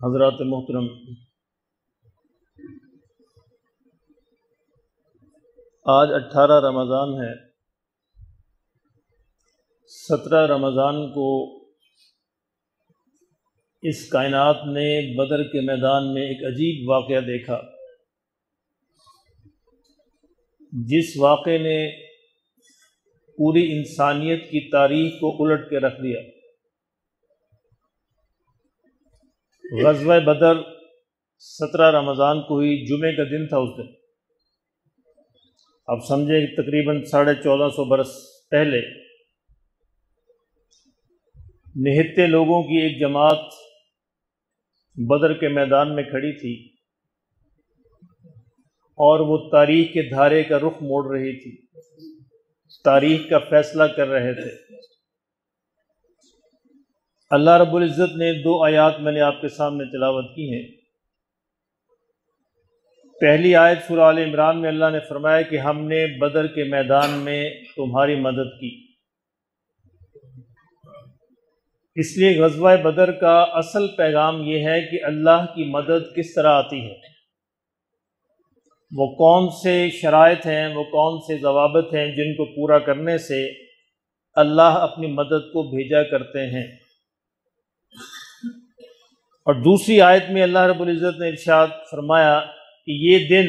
حضرات محترم، آج 18 رمضان ہے۔ 17 رمضان کو اس کائنات نے بدر کے میدان میں ایک عجیب واقعہ دیکھا، جس واقعے نے پوری انسانیت کی تاریخ کو الٹ کے رکھ دیا۔ غزوہ بدر 17 رمضان کو ہی جمعے کا دن تھا۔ اس دن آپ سمجھیں کہ تقریباً 1450 برس پہلے نہتے لوگوں کی ایک جماعت بدر کے میدان میں کھڑی تھی اور وہ تاریخ کے دھارے کا رخ موڑ رہی تھی، تاریخ کا فیصلہ کر رہے تھے۔ اللہ رب العزت نے 2 آیات میں نے آپ کے سامنے تلاوت کی ہیں۔ پہلی آیت سورہ آل عمران میں اللہ نے فرمایا کہ ہم نے بدر کے میدان میں تمہاری مدد کی۔ اس لیے غزوہ بدر کا اصل پیغام یہ ہے کہ اللہ کی مدد کس طرح آتی ہے، وہ کون سے شرائط ہیں، وہ کون سے ضوابط ہیں جن کو پورا کرنے سے اللہ اپنی مدد کو بھیجا کرتے ہیں۔ اور دوسری آیت میں اللہ رب العزت نے ارشاد فرمایا کہ یہ دن،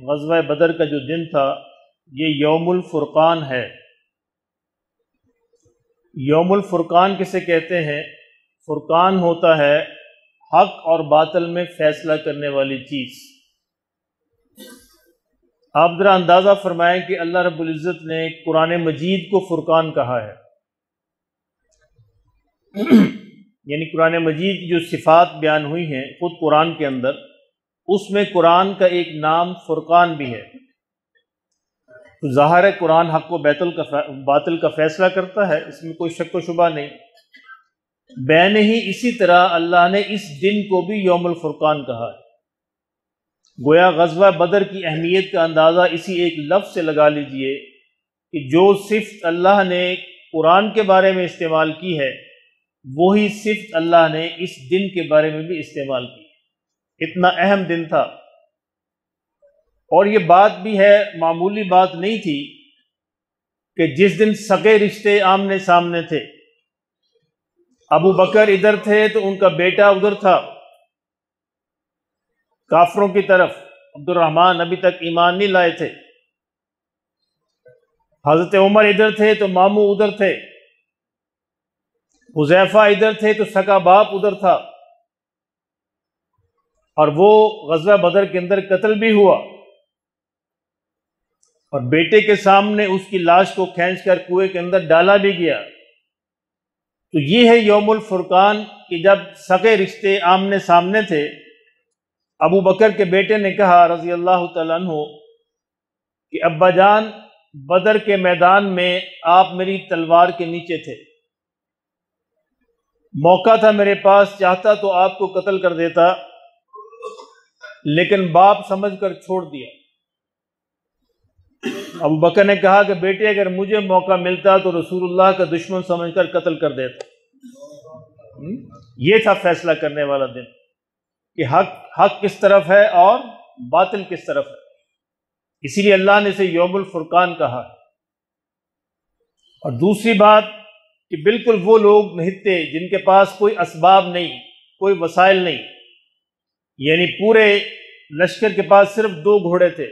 غزوہ بدر کا جو دن تھا، یہ یوم الفرقان ہے۔ یوم الفرقان کسے کہتے ہیں؟ فرقان ہوتا ہے حق اور باطل میں فیصلہ کرنے والی چیز۔ آپ ذرا اندازہ فرمائیں کہ اللہ رب العزت نے قرآن مجید کو فرقان کہا ہے، یعنی قرآن مجید کی جو صفات بیان ہوئی ہیں خود قرآن کے اندر، اس میں قرآن کا ایک نام فرقان بھی ہے۔ تو ظاہر ہے قرآن حق و باطل کا فیصلہ کرتا ہے، اس میں کوئی شک و شبہ نہیں۔ بین ہی اسی طرح اللہ نے اس دن کو بھی یوم الفرقان کہا ہے۔ گویا غزوہ بدر کی اہمیت کا اندازہ اسی ایک لفظ سے لگا لیجئے کہ جو صفت اللہ نے قرآن کے بارے میں استعمال کی ہے، وہی صفت اللہ نے اس دن کے بارے میں بھی استعمال کی۔ اتنا اہم دن تھا، اور یہ بات بھی ہے، معمولی بات نہیں تھی کہ جس دن سگے رشتے آمنے سامنے تھے، ابو بکر ادھر تھے تو ان کا بیٹا ادھر تھا کافروں کی طرف، عبد الرحمن ابھی تک ایمان نہیں لائے تھے۔ حضرت عمر ادھر تھے تو ماموں ادھر تھے، حذیفہ ادھر تھے تو سکا باپ ادھر تھا، اور وہ غزوہ بدر کے اندر قتل بھی ہوا، اور بیٹے کے سامنے اس کی لاش کو کھینچ کر کنویں کے اندر ڈالا بھی گیا۔ تو یہ ہے یوم الفرقان کہ جب سگے رشتے آمنے سامنے تھے، ابو بکر کے بیٹے نے کہا رضی اللہ تعالیٰ عنہ کہ ابا جان، بدر کے میدان میں آپ میری تلوار کے نیچے تھے، موقع تھا میرے پاس، چاہتا تو آپ کو قتل کر دیتا، لیکن باپ سمجھ کر چھوڑ دیا۔ ابو بکر نے کہا کہ بیٹے، اگر مجھے موقع ملتا تو رسول اللہ کا دشمن سمجھ کر قتل کر دیتا۔ یہ تھا فیصلہ کرنے والا دن کہ حق کس طرف ہے اور باطل کس طرف ہے، اسی لیے اللہ نے اسے یوم الفرقان کہا ہے۔ اور دوسری بات کہ بالکل وہ لوگ نہتے جن کے پاس کوئی اسباب نہیں، کوئی وسائل نہیں، یعنی پورے لشکر کے پاس صرف 2 گھوڑے تھے،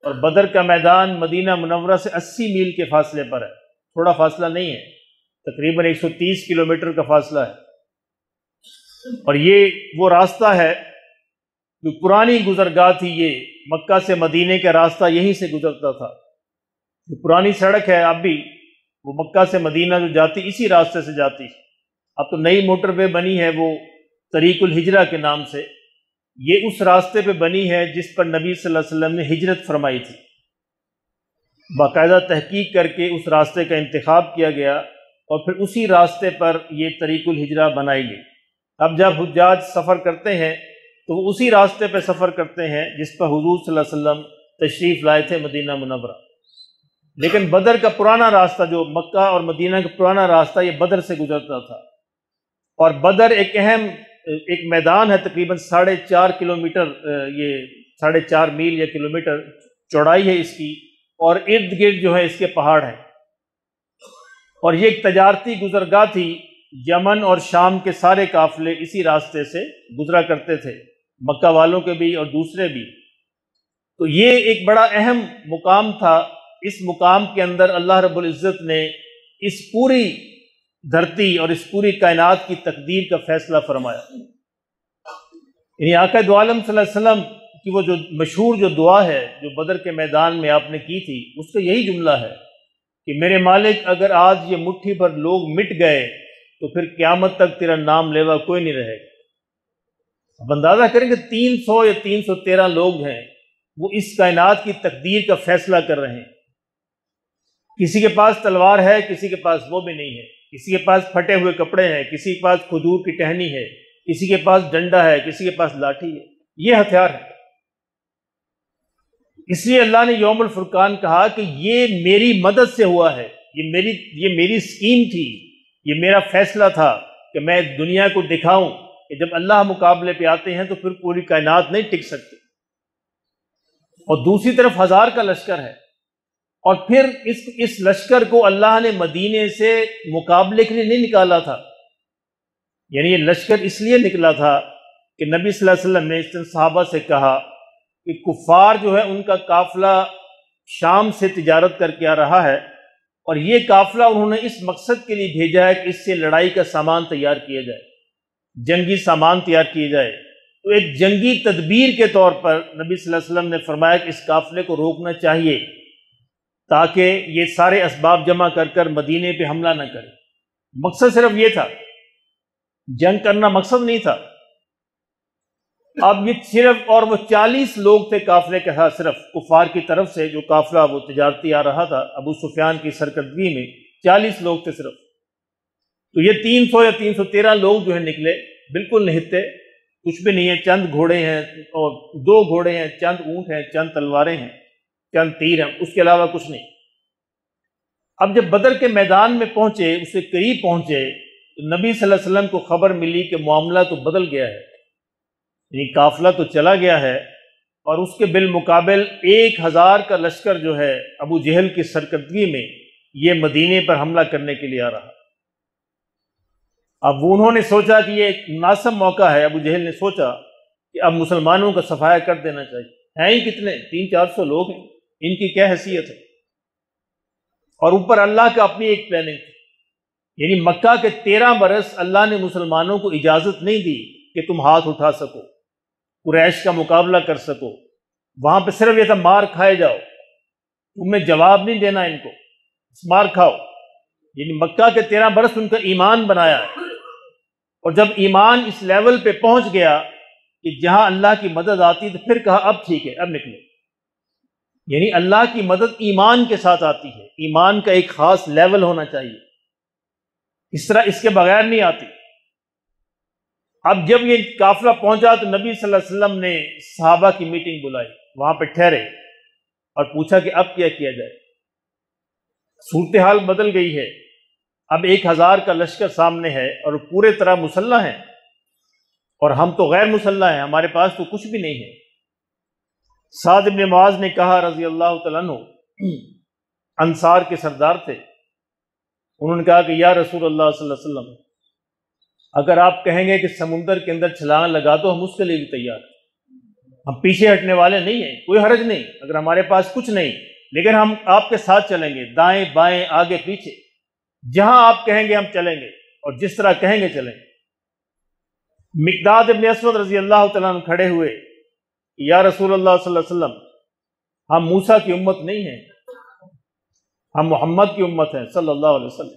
اور بدر کا میدان مدینہ منورہ سے 80 میل کے فاصلے پر ہے، تھوڑا فاصلہ نہیں ہے، تقریباً 130 کلومیٹر کا فاصلہ ہے۔ اور یہ وہ راستہ ہے جو پرانی گزرگاہ تھی، یہ مکہ سے مدینے کا راستہ یہیں سے گزرتا تھا، جو پرانی سڑک ہے اب بھی، وہ مکہ سے مدینہ جو جاتی اسی راستے سے جاتی۔ اب تو نئی موٹر وے بنی ہے، وہ طریق الہجرہ کے نام سے، یہ اس راستے پہ بنی ہے جس پر نبی صلی اللہ علیہ وسلم نے ہجرت فرمائی تھی۔ باقاعدہ تحقیق کر کے اس راستے کا انتخاب کیا گیا، اور پھر اسی راستے پر یہ طریق الہجرہ بنائی گئی۔ اب جب حجاج سفر کرتے ہیں تو وہ اسی راستے پہ سفر کرتے ہیں جس پر حضور صلی اللہ علیہ وسلم تشریف لائے تھے مدینہ منورہ۔ لیکن بدر کا پرانا راستہ، جو مکہ اور مدینہ کا پرانا راستہ، یہ بدر سے گزرتا تھا، اور بدر ایک اہم ایک میدان ہے تقریباً 4.5 کلومیٹر، یہ 4.5 میل یا کلومیٹر چوڑائی ہے اس کی، اور ارد گرد جو ہے اس کے پہاڑ ہیں، اور یہ ایک تجارتی گزرگاہ تھی، یمن اور شام کے سارے قافلے اسی راستے سے گزرا کرتے تھے، مکہ والوں کے بھی اور دوسرے بھی۔ تو یہ ایک بڑا اہم مقام تھا۔ اس مقام کے اندر اللہ رب العزت نے اس پوری دھرتی اور اس پوری کائنات کی تقدیر کا فیصلہ فرمایا۔ یعنی آقا دو عالم صلی اللہ علیہ وسلم کی وہ جو مشہور جو دعا ہے جو بدر کے میدان میں آپ نے کی تھی، اس کا یہی جملہ ہے کہ میرے مالک اگر آج یہ مٹھی بھر لوگ مٹ گئے تو پھر قیامت تک تیرا نام لیوا کوئی نہیں رہے گا۔ اب اندازہ کریں کہ 300 یا 313 لوگ ہیں، وہ اس کائنات کی تقدیر کا فیصلہ کر رہے ہیں۔ کسی کے پاس تلوار ہے، کسی کے پاس وہ بھی نہیں ہے، کسی کے پاس پھٹے ہوئے کپڑے ہیں، کسی کے پاس کھجور کی ٹہنی ہے، کسی کے پاس ڈنڈا ہے، کسی کے پاس لاٹھی ہے، یہ ہتھیار ہے۔ اس لیے اللہ نے یوم الفرقان کہا کہ یہ میری مدد سے ہوا ہے، یہ میری سکیم تھی، یہ میرا فیصلہ تھا کہ میں دنیا کو دکھاؤں کہ جب اللہ مقابلے پہ آتے ہیں تو پھر پوری کائنات نہیں ٹک سکتی۔ اور دوسری طرف 1000 کا لشکر ہے، اور پھر اس لشکر کو اللہ نے مدینے سے مقابلے کے لیے نہیں نکالا تھا۔ یعنی یہ لشکر اس لیے نکلا تھا کہ نبی صلی اللہ علیہ وسلم نے اس دن صحابہ سے کہا کہ کفار جو ہے ان کا قافلہ شام سے تجارت کر کے آ رہا ہے، اور یہ قافلہ انہوں نے اس مقصد کے لیے بھیجا ہے کہ اس سے لڑائی کا سامان تیار کیا جائے، جنگی سامان تیار کیے جائے۔ تو ایک جنگی تدبیر کے طور پر نبی صلی اللہ علیہ وسلم نے فرمایا کہ اس قافلے کو روکنا چاہیے تاکہ یہ سارے اسباب جمع کر کر مدینے پہ حملہ نہ کرے۔ مقصد صرف یہ تھا، جنگ کرنا مقصد نہیں تھا۔ اب یہ صرف، اور وہ 40 لوگ تھے قافلے کے ساتھ، صرف کفار کی طرف سے جو قافلہ وہ تجارتی آ رہا تھا ابو سفیان کی سرکردگی میں 40 لوگ تھے صرف۔ تو یہ 300 یا 313 لوگ جو ہے نکلے، بالکل نہتے، کچھ بھی نہیں ہے، چند گھوڑے ہیں اور 2 گھوڑے ہیں، چند اونٹ ہیں، چند تلواریں ہیں، چند تیر ہیں، اس کے علاوہ کچھ نہیں۔ اب جب بدر کے میدان میں پہنچے، اس سے قریب پہنچے، تو نبی صلی اللہ علیہ وسلم کو خبر ملی کہ معاملہ تو بدل گیا ہے، یعنی قافلہ تو چلا گیا ہے، اور اس کے بالمقابل 1000 کا لشکر جو ہے ابو جہل کی سرکردگی میں یہ مدینے پر حملہ کرنے کے لیے آ رہا۔ اب انہوں نے سوچا کہ یہ ایک مناسب موقع ہے، ابو جہل نے سوچا کہ اب مسلمانوں کا صفایا کر دینا چاہیے، ہیں ہی کتنے، 300-400 لوگ ہیں، ان کی کیا حیثیت ہے۔ اور اوپر اللہ کا اپنی ایک پلاننگ تھی، یعنی مکہ کے 13 برس اللہ نے مسلمانوں کو اجازت نہیں دی کہ تم ہاتھ اٹھا سکو، قریش کا مقابلہ کر سکو۔ وہاں پہ صرف یہ تھا مار کھائے جاؤ، تمہیں جواب نہیں دینا ان کو، مار کھاؤ۔ یعنی مکہ کے 13 برس ان کا ایمان بنایا، اور جب ایمان اس لیول پہ پہنچ گیا کہ جہاں اللہ کی مدد آتی تو پھر کہا اب ٹھیک ہے، اب نکلو۔ یعنی اللہ کی مدد ایمان کے ساتھ آتی ہے، ایمان کا ایک خاص لیول ہونا چاہیے، اس طرح اس کے بغیر نہیں آتی۔ اب جب یہ قافلہ پہنچا تو نبی صلی اللہ علیہ وسلم نے صحابہ کی میٹنگ بلائی، وہاں پہ ٹھہرے اور پوچھا کہ اب کیا کیا جائے۔ صورتحال بدل گئی ہے، اب 1000 کا لشکر سامنے ہے اور پورے طرح مسلح ہیں، اور ہم تو غیر مسلح ہیں، ہمارے پاس تو کچھ بھی نہیں ہے۔ سعد بن معاذ نے کہا رضی اللہ تعالیٰ عنہ، انصار کے سردار تھے، انہوں نے کہا کہ یا رسول اللہ صلی اللہ علیہ وسلم، اگر آپ کہیں گے کہ سمندر کے اندر چھلانگ لگا دو، ہم اس کے لیے بھی تیار ہیں، ہم پیچھے ہٹنے والے نہیں ہیں، کوئی حرج نہیں اگر ہمارے پاس کچھ نہیں، لیکن ہم آپ کے ساتھ چلیں گے، دائیں بائیں آگے پیچھے، جہاں آپ کہیں گے ہم چلیں گے، اور جس طرح کہیں گے چلیں گے۔ مقداد ابن اسود رضی اللہ تعالیٰ عنہ کھڑے ہوئے، یا رسول اللہ صلی اللہ علیہ وسلم، ہم موسیٰ کی امت نہیں ہیں، ہم محمد کی امت ہیں صلی اللہ علیہ وسلم۔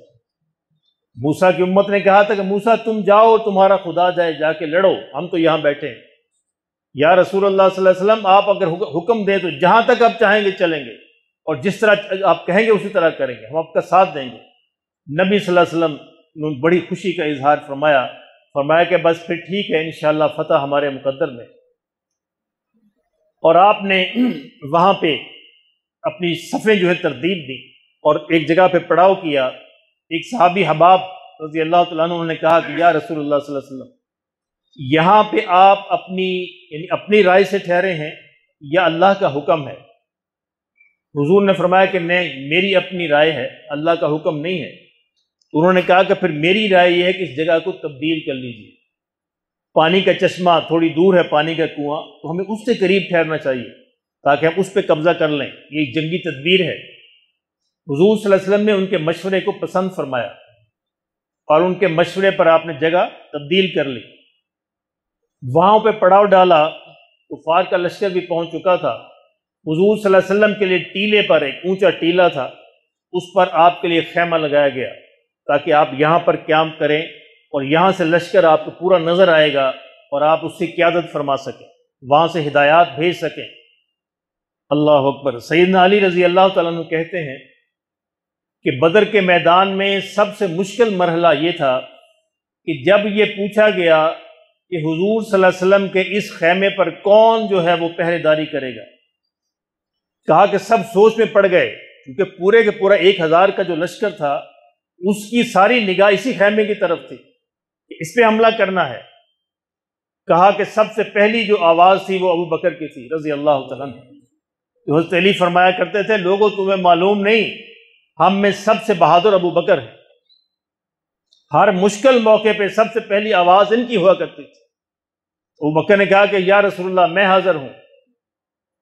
موسیٰ کی امت نے کہا تھا کہ موسیٰ تم جاؤ، تمہارا خدا جائے، جا کے لڑو، ہم تو یہاں بیٹھے ہیں۔ یا رسول اللہ صلی اللہ علیہ وسلم، آپ اگر حکم دیں تو جہاں تک آپ چاہیں گے چلیں گے، اور جس طرح آپ کہیں گے اسی طرح کریں گے، ہم آپ کا ساتھ دیں گے۔ نبی صلی اللہ علیہ وسلم نے بڑی خوشی کا اظہار فرمایا کہ بس پھر ٹھیک ہے، انشاءاللہ فتح ہمارے مقدر میں۔ اور آپ نے وہاں پہ اپنی صفیں جو ہے ترتیب دی، اور ایک جگہ پہ پڑاؤ کیا۔ ایک صحابی حباب رضی اللہ تعالیٰ عنہ نے کہا کہ یا رسول اللہ صلی اللہ علیہ وسلم، یہاں پہ آپ اپنی رائے سے ٹھہرے ہیں یا اللہ کا حکم ہے؟ حضور نے فرمایا کہ نہیں، میری اپنی رائے ہے، اللہ کا حکم نہیں ہے۔ انہوں نے کہا کہ پھر میری رائے یہ ہے کہ اس جگہ کو تبدیل کر لیجیے، پانی کا چشمہ تھوڑی دور ہے، پانی کا کنواں، تو ہمیں اس سے قریب ٹھہرنا چاہیے تاکہ ہم اس پہ قبضہ کر لیں، یہ ایک جنگی تدبیر ہے۔ حضور صلی اللہ علیہ وسلم نے ان کے مشورے کو پسند فرمایا اور ان کے مشورے پر آپ نے جگہ تبدیل کر لی، وہاں پہ پڑاؤ ڈالا، کفار کا لشکر بھی پہنچ چکا تھا۔ حضور صلی اللہ علیہ وسلم کے لیے ٹیلے پر، ایک اونچا ٹیلا تھا، اس پر آپ کے لیے خیمہ لگایا گیا تاکہ آپ یہاں پر قیام کریں اور یہاں سے لشکر آپ کو پورا نظر آئے گا اور آپ اس سے قیادت فرما سکیں، وہاں سے ہدایات بھیج سکیں۔ اللہ اکبر۔ سیدنا علی رضی اللہ تعالیٰ عنہ کہتے ہیں کہ بدر کے میدان میں سب سے مشکل مرحلہ یہ تھا کہ جب یہ پوچھا گیا کہ حضور صلی اللہ علیہ وسلم کے اس خیمے پر کون جو ہے وہ پہرے داری کرے گا، کہا کہ سب سوچ میں پڑ گئے، کیونکہ پورے کے پورا 1000 کا جو لشکر تھا اس کی ساری نگاہ اسی خیمے کی طرف تھی کہ اس پہ حملہ کرنا ہے۔ کہا کہ سب سے پہلی جو آواز تھی وہ ابو بکر کی تھی رضی اللہ تعالیٰ عنہ۔ تو حضرت علی فرمایا کرتے تھے، لوگوں تمہیں معلوم نہیں، ہم میں سب سے بہادر ابو بکر ہے، ہر مشکل موقع پہ سب سے پہلی آواز ان کی ہوا کرتی تھی۔ ابو بکر نے کہا کہ یا رسول اللہ میں حاضر ہوں،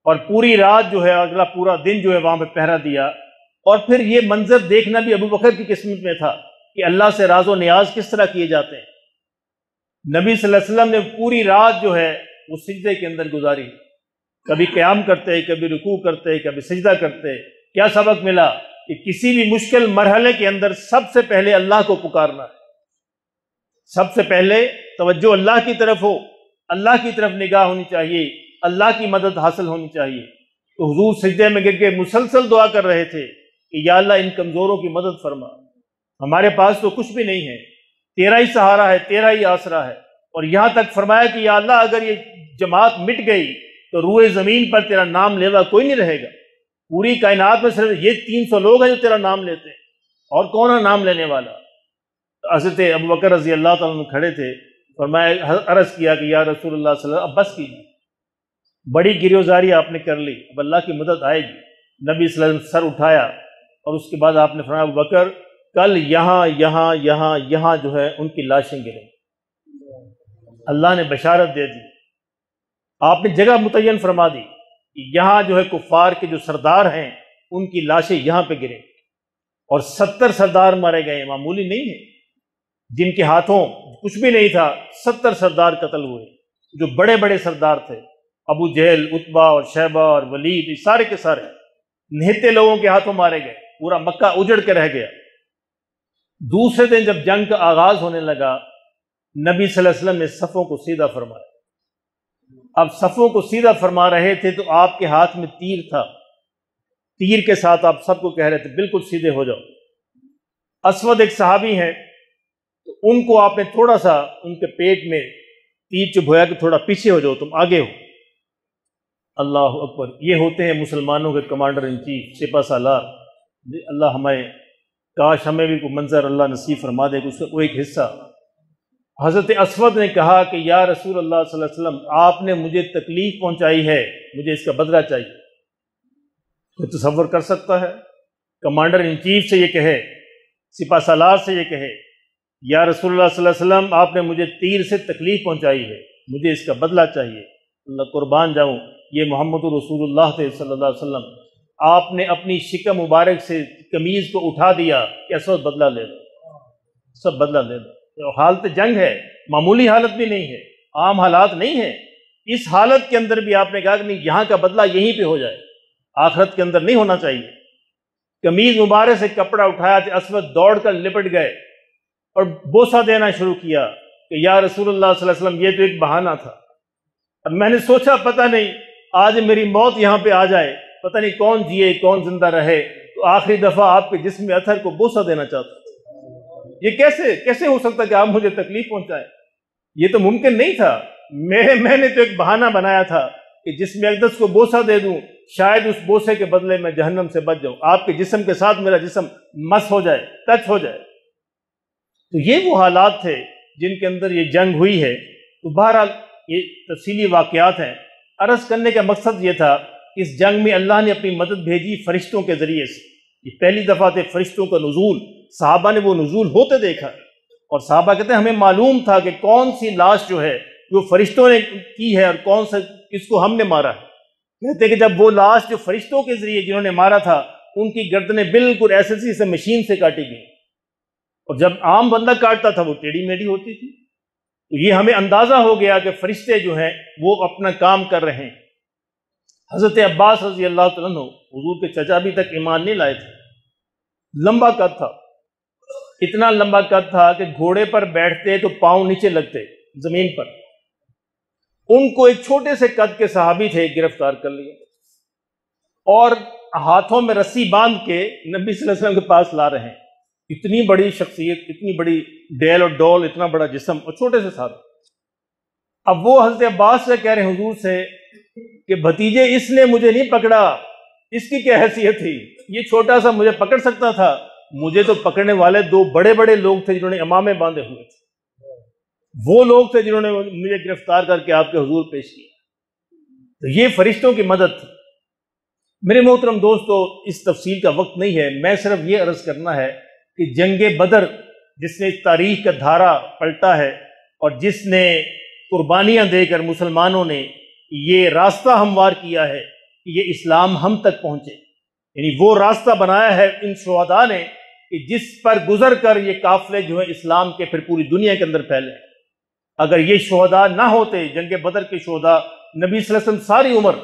اور پوری رات جو ہے، اگلا پورا دن جو ہے وہاں پہ پہرا دیا۔ اور پھر یہ منظر دیکھنا بھی ابو بکر کی قسمت میں تھا کہ اللہ سے راز و نیاز کس طرح کیے جاتے ہیں۔ نبی صلی اللہ علیہ وسلم نے پوری رات جو ہے وہ سجدے کے اندر گزاری، کبھی قیام کرتے، کبھی رکوع کرتے، کبھی سجدہ کرتے۔ کیا سبق ملا؟ کہ کسی بھی مشکل مرحلے کے اندر سب سے پہلے اللہ کو پکارنا ہے، سب سے پہلے توجہ اللہ کی طرف ہو، اللہ کی طرف نگاہ ہونی چاہیے، اللہ کی مدد حاصل ہونی چاہیے۔ تو حضور سجدے میں گر کے مسلسل دعا کر رہے تھے کہ یا اللہ ان کمزوروں کی مدد فرما، ہمارے پاس تو کچھ بھی نہیں ہے، تیرا ہی سہارا ہے، تیرا ہی آسرا ہے۔ اور یہاں تک فرمایا کہ یا اللہ اگر یہ جماعت مٹ گئی تو روئے زمین پر تیرا نام لیوا کوئی نہیں رہے گا، پوری کائنات میں صرف یہ 300 لوگ ہیں جو تیرا نام لیتے ہیں، اور کون ہے نام لینے والا؟ حضرت ابو بکر رضی اللہ تعالیٰ عنہ کھڑے تھے، فرمایا، عرض کیا کہ یا رسول اللہ صلی اللہ علیہ وسلم اب بس کیجیے، بڑی گریوزاری آپ نے کر لی، اب اللہ کی مدد آئے گی۔ نبی صلی اللہ علیہ وسلم سر اٹھایا اور اس کے بعد آپ نے فرمایا، ابو بکر کل یہاں جو ہے ان کی لاشیں گریں۔ اللہ نے بشارت دے دی، آپ نے جگہ متعین فرما دی کہ یہاں جو ہے کفار کے جو سردار ہیں ان کی لاشیں یہاں پہ گریں، اور 70 سردار مارے گئے، معمولی نہیں ہے، جن کے ہاتھوں کچھ بھی نہیں تھا 70 سردار قتل ہوئے، جو بڑے بڑے سردار تھے، ابو جہل، عتبہ اور شیبہ اور ولید، یہ سارے کے سارے نہتے لوگوں کے ہاتھوں مارے گئے، پورا مکہ اجڑ کے رہ گیا۔ دوسرے دن جب جنگ کا آغاز ہونے لگا، نبی صلی اللہ علیہ وسلم نے صفوں کو سیدھا فرمایا۔ اب صفوں کو سیدھا فرما رہے تھے تو آپ کے ہاتھ میں تیر تھا، تیر کے ساتھ آپ سب کو کہہ رہے تھے بالکل سیدھے ہو جاؤ۔ اسود ایک صحابی ہیں، تو ان کو آپ نے تھوڑا سا ان کے پیٹ میں تیر چبھویا کہ تھوڑا پیچھے ہو جاؤ، تم آگے ہو۔ اللہ اکبر، یہ ہوتے ہیں مسلمانوں کے کمانڈر ان چیف، سپہ سالار۔ اللہ ہمیں، کاش ہمیں بھی کوئی منظر اللہ نصیب فرما دے کہ اس کا وہ ایک حصہ۔ حضرت اسود نے کہا کہ یا رسول اللہ صلی اللہ علیہ وسلم، آپ نے مجھے تکلیف پہنچائی ہے، مجھے اس کا بدلہ چاہیے۔ کوئی تصور کر سکتا ہے کمانڈر ان چیف سے یہ کہے، سپہ سالار سے یہ کہے، یا رسول اللہ صلی اللہ علیہ وسلم آپ نے مجھے تیر سے تکلیف پہنچائی ہے، مجھے اس کا بدلہ چاہیے۔ اللہ قربان جاؤں، یہ محمد رسول اللہ تھے صلی اللہ علیہ وسلم۔ آپ نے اپنی شکم مبارک سے قمیض کو اٹھا دیا کہ اسود بدلہ لے لو، سب بدلہ لے لو۔ حالت جنگ ہے، معمولی حالت بھی نہیں ہے، عام حالات نہیں ہے۔ اس حالت کے اندر بھی آپ نے کہا کہ نہیں، یہاں کا بدلہ یہیں پہ ہو جائے، آخرت کے اندر نہیں ہونا چاہیے۔ قمیض مبارک سے کپڑا اٹھایا تو اسود دوڑ کر لپٹ گئے اور بوسہ دینا شروع کیا کہ یا رسول اللہ صلی اللہ علیہ وسلم، یہ تو ایک بہانہ تھا، اب میں نے سوچا پتہ نہیں آج میری موت یہاں پہ آ جائے، پتہ نہیں کون جیے کون زندہ رہے، تو آخری دفعہ آپ کے جسم میں اثر کو بوسہ دینا چاہتا تھا۔ یہ کیسے ہو سکتا کہ آپ مجھے تکلیف پہنچائیں؟ یہ تو ممکن نہیں تھا۔ میں نے تو ایک بہانہ بنایا تھا کہ جسم اقدس کو بوسہ دے دوں، شاید اس بوسے کے بدلے میں جہنم سے بچ جاؤں، آپ کے جسم کے ساتھ میرا جسم مس ہو جائے، ٹچ ہو جائے۔ تو یہ وہ حالات تھے جن کے اندر یہ جنگ ہوئی ہے۔ تو بہرحال یہ تفصیلی واقعات ہیں. عرض کرنے کا مقصد یہ تھا کہ اس جنگ میں اللہ نے اپنی مدد بھیجی فرشتوں کے ذریعے سے. یہ پہلی دفعہ تھے فرشتوں کا نزول، صحابہ نے وہ نزول ہوتے دیکھا، اور صحابہ کہتے ہیں ہمیں معلوم تھا کہ کون سی لاش جو ہے وہ فرشتوں نے کی ہے اور کون سا کس کو ہم نے مارا ہے. کہتے ہیں کہ جب وہ لاش جو فرشتوں کے ذریعے جنہوں نے مارا تھا ان کی گردنیں بالکل ایسے سے مشین سے کاٹی گئی، اور جب عام بندہ کاٹتا تھا وہ ٹیڑھی میڑھی ہوتی تھی. تو یہ ہمیں اندازہ ہو گیا کہ فرشتے جو ہیں وہ اپنا کام کر رہے ہیں. حضرت عباس رضی اللہ تعالیٰ عنہ حضور کے چچا بھی تک ایمان نہیں لائے تھے. لمبا قد تھا، اتنا لمبا قد تھا کہ گھوڑے پر بیٹھتے تو پاؤں نیچے لگتے زمین پر. ان کو ایک چھوٹے سے قد کے صحابی تھے گرفتار کر لیا اور ہاتھوں میں رسی باندھ کے نبی صلی اللہ علیہ وسلم کے پاس لا رہے ہیں. اتنی بڑی شخصیت، اتنی بڑی ڈیل اور ڈول، اتنا بڑا جسم اور چھوٹے سے صحابی. اب وہ حضرت عباس سے کہہ رہے ہیں حضور سے کہ بھتیجے اس نے مجھے نہیں پکڑا، اس کی کیا حیثیت تھی؟ یہ چھوٹا سا مجھے پکڑ سکتا تھا؟ مجھے تو پکڑنے والے دو بڑے بڑے لوگ تھے جنہوں نے امامے باندھے ہوئے تھے، وہ لوگ تھے جنہوں نے مجھے گرفتار کر کے آپ کے حضور پیش کیا. تو یہ فرشتوں کی مدد تھی. میرے محترم دوستو، اس تفصیل کا وقت نہیں ہے، میں صرف یہ عرض کرنا ہے کہ جنگ بدر جس نے تاریخ کا دھارا پلٹا ہے اور جس نے قربانیاں دے کر مسلمانوں نے یہ راستہ ہموار کیا ہے کہ یہ اسلام ہم تک پہنچے، یعنی وہ راستہ بنایا ہے ان شہداء نے کہ جس پر گزر کر یہ قافلے جو ہیں اسلام کے پھر پوری دنیا کے اندر پھیلے. اگر یہ شہداء نہ ہوتے، جنگ بدر کے شہداء، نبی صلی اللہ علیہ وسلم ساری عمر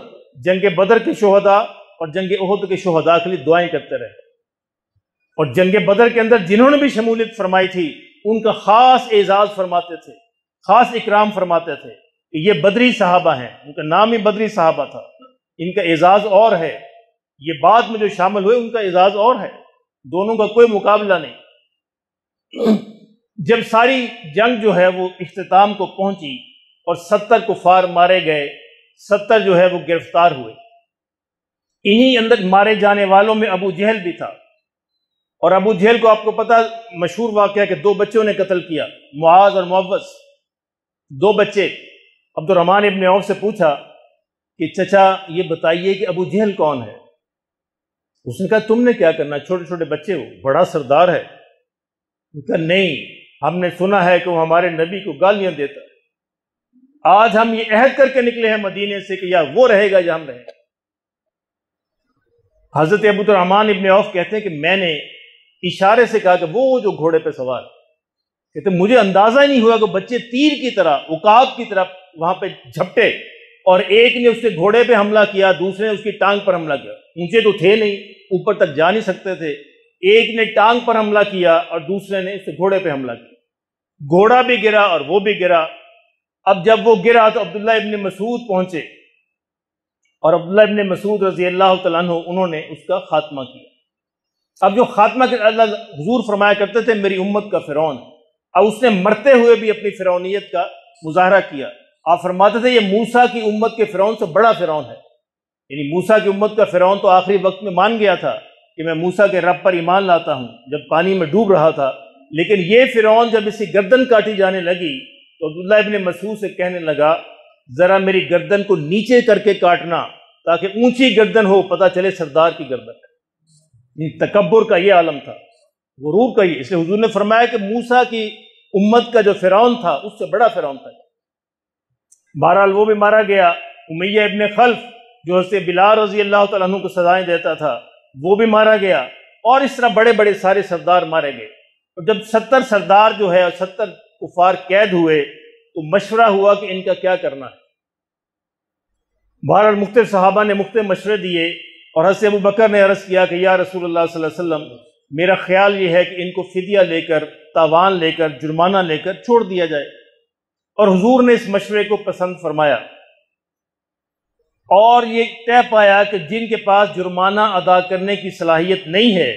جنگ بدر کے شہداء اور جنگ احد کے شہداء کے لیے دعائیں کرتے رہے، اور جنگ بدر کے اندر جنہوں نے بھی شمولیت فرمائی تھی ان کا خاص اعزاز فرماتے تھے، خاص اکرام فرماتے تھے کہ یہ بدری صحابہ ہیں. ان کا نام ہی بدری صحابہ تھا، ان کا اعزاز اور ہے. یہ بعد میں جو شامل ہوئے ان کا اعزاز اور ہے، دونوں کا کوئی مقابلہ نہیں. جب ساری جنگ جو ہے وہ اختتام کو پہنچی اور 70 کفار مارے گئے، 70 جو ہے وہ گرفتار ہوئے. انہی اندر مارے جانے والوں میں ابو جہل بھی تھا، اور ابو جہل کو آپ کو پتہ مشہور واقعہ کہ 2 بچوں نے قتل کیا، معاذ اور معوذ، 2 بچے. عبد الرحمن ابن عوف سے پوچھا کہ چچا یہ بتائیے کہ ابو جہل کون ہے؟ اس نے کہا تم نے کیا کرنا، چھوٹے چھوٹے بچے ہو، بڑا سردار ہے. اس نے کہا نہیں، ہم نے سنا ہے کہ وہ ہمارے نبی کو گالیاں دیتا ہے. آج ہم یہ عہد کر کے نکلے ہیں مدینے سے کہ یا وہ رہے گا یا ہم رہیں گے. حضرت ابو الرحمن ابن عوف کہتے ہیں کہ میں نے اشارے سے کہا کہ وہ جو گھوڑے پہ سوار، کہتے ہیں مجھے اندازہ ہی نہیں ہوا کہ بچے تیر کی طرح، عقاب کی طرح وہاں پہ جھپٹے، اور ایک نے اس کے گھوڑے پہ حملہ کیا، دوسرے نے اس کی ٹانگ پر حملہ کیا. اونچے تو تھے نہیں، اوپر تک جا نہیں سکتے تھے. ایک نے ٹانگ پر حملہ کیا اور دوسرے نے اس کے گھوڑے پہ حملہ کیا. گھوڑا بھی گرا اور وہ بھی گرا. اب جب وہ گرا تو عبداللہ ابن مسعود پہنچے، اور عبداللہ ابن مسعود رضی اللہ تعالیٰ عنہ انہوں نے اس کا خاتمہ کیا. اب جو خاتمہ اللہ حضور فرمایا کرتے تھے میری امت کا فرعون، اب اس نے مرتے ہوئے بھی اپنی فرعونیت کا مظاہرہ کیا. آپ فرماتے تھے یہ موسیٰ کی امت کے فرعون سے بڑا فرعون ہے. یعنی موسیٰ کی امت کا فرعون تو آخری وقت میں مان گیا تھا کہ میں موسیٰ کے رب پر ایمان لاتا ہوں جب پانی میں ڈوب رہا تھا، لیکن یہ فرعون جب اس کی گردن کاٹی جانے لگی تو عبداللہ ابن مسعود سے کہنے لگا ذرا میری گردن کو نیچے کر کے کاٹنا تاکہ اونچی گردن ہو، پتہ چلے سردار کی گردن ہے. تکبر کا یہ عالم تھا، غرور کا یہ. اس لیے حضور نے فرمایا کہ موسیٰ کی امت کا جو فرعون تھا اس سے بڑا فرعون تھا. بہرحال وہ بھی مارا گیا. امیہ ابن خلف جو حضرت بلال رضی اللہ تعالیٰ عنہ کو سزائیں دیتا تھا وہ بھی مارا گیا، اور اس طرح بڑے بڑے سارے سردار مارے گئے. اور جب 70 سردار جو ہے اور 70 کفار قید ہوئے تو مشورہ ہوا کہ ان کا کیا کرنا ہے. بہرحال مختلف صحابہ نے مختلف مشورے دیے، اور حضرت ابو بکر نے عرض کیا کہ یا رسول اللہ صلی اللہ علیہ وسلم میرا خیال یہ ہے کہ ان کو فدیہ لے کر، تاوان لے کر، جرمانہ لے کر چھوڑ دیا جائے. اور حضور نے اس مشورے کو پسند فرمایا اور یہ طے پایا کہ جن کے پاس جرمانہ ادا کرنے کی صلاحیت نہیں ہے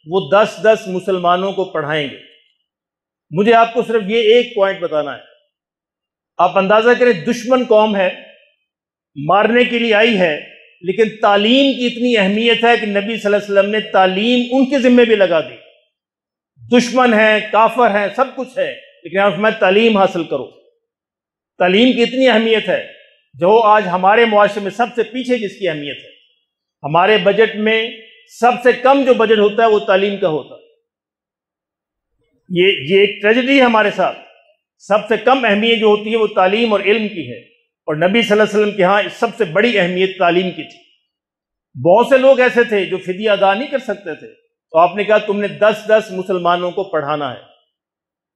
وہ 10 مسلمانوں کو پڑھائیں گے. مجھے آپ کو صرف یہ ایک پوائنٹ بتانا ہے. آپ اندازہ کریں دشمن قوم ہے، مارنے کے لیے آئی ہے، لیکن تعلیم کی اتنی اہمیت ہے کہ نبی صلی اللہ علیہ وسلم نے تعلیم ان کے ذمہ بھی لگا دی. دشمن ہیں، کافر ہیں، سب کچھ ہے، لیکن آپ میں تعلیم حاصل کرو. تعلیم کی اتنی اہمیت ہے جو آج ہمارے معاشرے میں سب سے پیچھے جس کی اہمیت ہے. ہمارے بجٹ میں سب سے کم جو بجٹ ہوتا ہے وہ تعلیم کا ہوتا ہے. یہ ایک ٹریجڈی ہے ہمارے ساتھ. سب سے کم اہمیت جو ہوتی ہے وہ تعلیم اور علم کی ہے، اور نبی صلی اللہ علیہ وسلم کے ہاں سب سے بڑی اہمیت تعلیم کی تھی. بہت سے لوگ ایسے تھے جو فدیہ ادا نہیں کر سکتے تھے، تو آپ نے کہا تم نے 10 مسلمانوں کو پڑھانا ہے.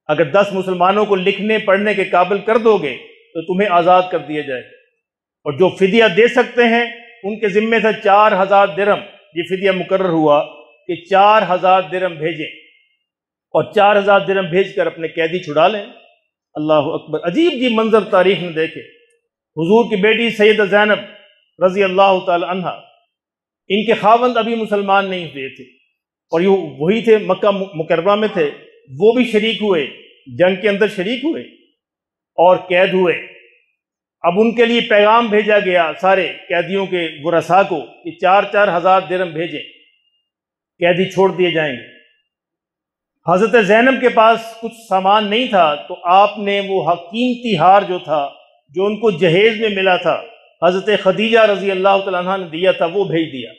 اگر 10 مسلمانوں کو لکھنے پڑھنے کے قابل کر دو گے تو تمہیں آزاد کر دیا جائے گا. اور جو فدیہ دے سکتے ہیں ان کے ذمے سے 4000 درہم یہ فدیہ مقرر ہوا کہ 4000 درہم بھیجیں، اور 4000 درہم بھیج کر اپنے قیدی چھڑا لیں. اللہ اکبر. عجیب جی منظر تاریخ میں دیکھے. حضور کی بیٹی سیدہ زینب رضی اللہ تعالی عنہ، ان کے خاوند ابھی مسلمان نہیں ہوئے تھے، اور یہ وہی تھے مکہ مکرمہ میں تھے. وہ بھی شریک ہوئے، جنگ کے اندر شریک ہوئے اور قید ہوئے. اب ان کے لیے پیغام بھیجا گیا سارے قیدیوں کے ورثاء کو کہ 4000 درہم بھیجیں، قیدی چھوڑ دیے جائیں گے. حضرت زینب کے پاس کچھ سامان نہیں تھا، تو آپ نے وہ قیمتی ہار جو تھا جو ان کو جہیز میں ملا تھا، حضرت خدیجہ رضی اللہ تعالیٰ عنہ نے دیا تھا، وہ بھیج دیا.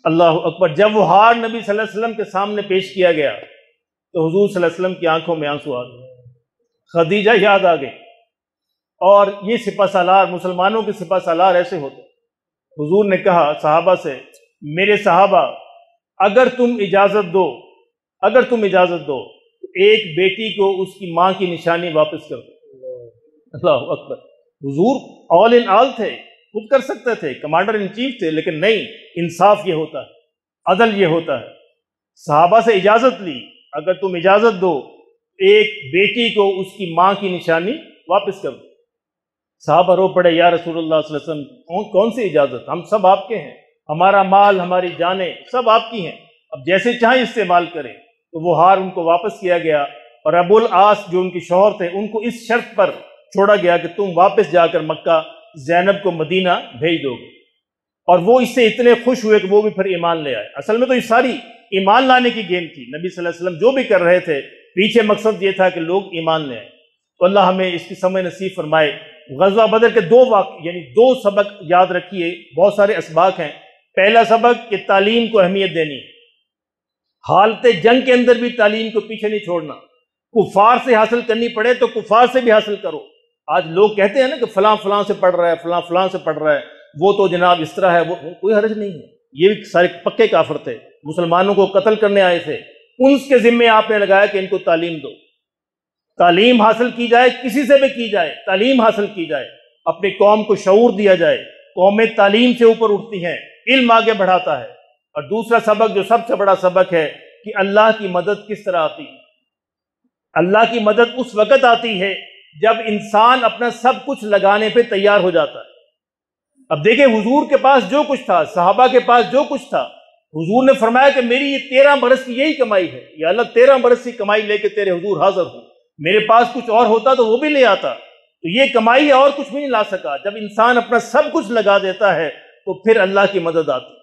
اللہ اکبر. جب وہ ہار نبی صلی اللہ علیہ وسلم کے سامنے پیش کیا گیا تو حضور صلی اللہ علیہ وسلم کی آنکھوں میں آنسو آ گئے. خدیجہ یاد آ گئی. اور یہ سپہ سالار، مسلمانوں کے سپہ سالار ایسے ہوتے. حضور نے کہا صحابہ سے، میرے صحابہ اگر تم اجازت دو تو ایک بیٹی کو اس کی ماں کی نشانی واپس کر دو. اللہ اکبر. حضور آل ان آل تھے، خود کر سکتے تھے، کمانڈر ان چیف تھے، لیکن نہیں، انصاف یہ ہوتا ہے، عدل یہ ہوتا ہے. صحابہ سے اجازت لی، اگر تم اجازت دو ایک بیٹی کو اس کی ماں کی نشانی واپس کر دو. صحابہ رو پڑے، یا رسول اللہ صلی اللہ علیہ وسلم کون سی اجازت، ہم سب آپ کے ہیں، ہمارا مال ہماری جانیں سب آپ کی ہیں، اب جیسے چاہیں استعمال کریں. تو وہ ہار ان کو واپس کیا گیا، اور ابو العاص جو ان کے شوہر تھے ان کو اس شرط پر چھوڑا گیا کہ تم واپس جا کر مکہ زینب کو مدینہ بھیج دو گے. اور وہ اس سے اتنے خوش ہوئے کہ وہ بھی پھر ایمان لے آئے. اصل میں تو یہ ساری ایمان لانے کی گیم تھی. نبی صلی اللہ علیہ وسلم جو بھی کر رہے تھے پیچھے مقصد یہ تھا کہ لوگ ایمان لے آئے. تو اللہ ہمیں اس کی سمجھ نصیب فرمائے. غزوہ بدر کے 2 واقع یعنی 2 سبق یاد رکھیے. بہت سارے اسباق ہیں. پہلا سبق کہ تعلیم کو اہمیت دینی ہے. حالت جنگ کے اندر بھی تعلیم کو پیچھے نہیں چھوڑنا. کفار سے حاصل کرنی پڑے تو کفار سے بھی حاصل کرو. آج لوگ کہتے ہیں نا کہ فلاں فلاں سے پڑھ رہا ہے، فلاں فلاں سے پڑھ رہا ہے، وہ تو جناب اس طرح ہے. وہ کوئی حرج نہیں ہے. یہ بھی سارے پکے کافر تھے، مسلمانوں کو قتل کرنے آئے تھے. ان کے ذمے آپ نے لگایا کہ ان کو تعلیم دو. تعلیم حاصل کی جائے، کسی سے بھی کی جائے، تعلیم حاصل کی جائے. اپنی قوم کو شعور دیا جائے. قومیں تعلیم سے اوپر اٹھتی ہیں، علم آگے بڑھاتا ہے. اور دوسرا سبق جو سب سے بڑا سبق ہے کہ اللہ کی مدد کس طرح آتی ہے. اللہ کی مدد اس وقت آتی ہے جب انسان اپنا سب کچھ لگانے پہ تیار ہو جاتا ہے. اب دیکھیں حضور کے پاس جو کچھ تھا، صحابہ کے پاس جو کچھ تھا، حضور نے فرمایا کہ میری یہ 13 برس کی یہی کمائی ہے. یا اللہ 13 برس کی کمائی لے کے تیرے حضور حاضر ہوں. میرے پاس کچھ اور ہوتا تو وہ بھی لے آتا. تو یہ کمائی اور کچھ بھی نہیں لا سکا. جب انسان اپنا سب کچھ لگا دیتا ہے تو پھر اللہ کی مدد آتی.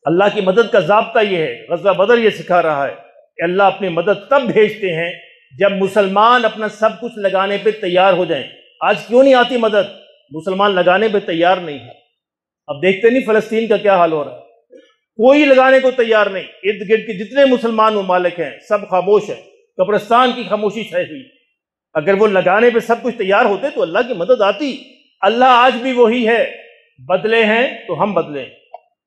اللہ کی مدد کا ضابطہ یہ ہے. غزوہ بدر یہ سکھا رہا ہے کہ اللہ اپنی مدد تب بھیجتے ہیں جب مسلمان اپنا سب کچھ لگانے پہ تیار ہو جائیں. آج کیوں نہیں آتی مدد؟ مسلمان لگانے پہ تیار نہیں ہے. اب دیکھتے نہیں فلسطین کا کیا حال ہو رہا ہے. کوئی لگانے کو تیار نہیں. ارد گرد کے جتنے مسلمان ممالک ہیں سب خاموش ہیں. قبرستان کی خاموشی چھائی ہوئی. اگر وہ لگانے پہ سب کچھ تیار ہوتے تو اللہ کی مدد آتی. اللہ آج بھی وہی ہے. بدلے ہیں تو ہم بدلے ہیں،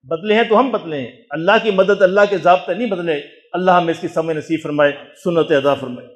بدلے ہیں تو ہم بدلے ہیں. اللہ کی مدد، اللہ کے ضابطے نہیں بدلے. اللہ ہمیں اس کی سمجھ نصیب فرمائے، سنت ادا فرمائے.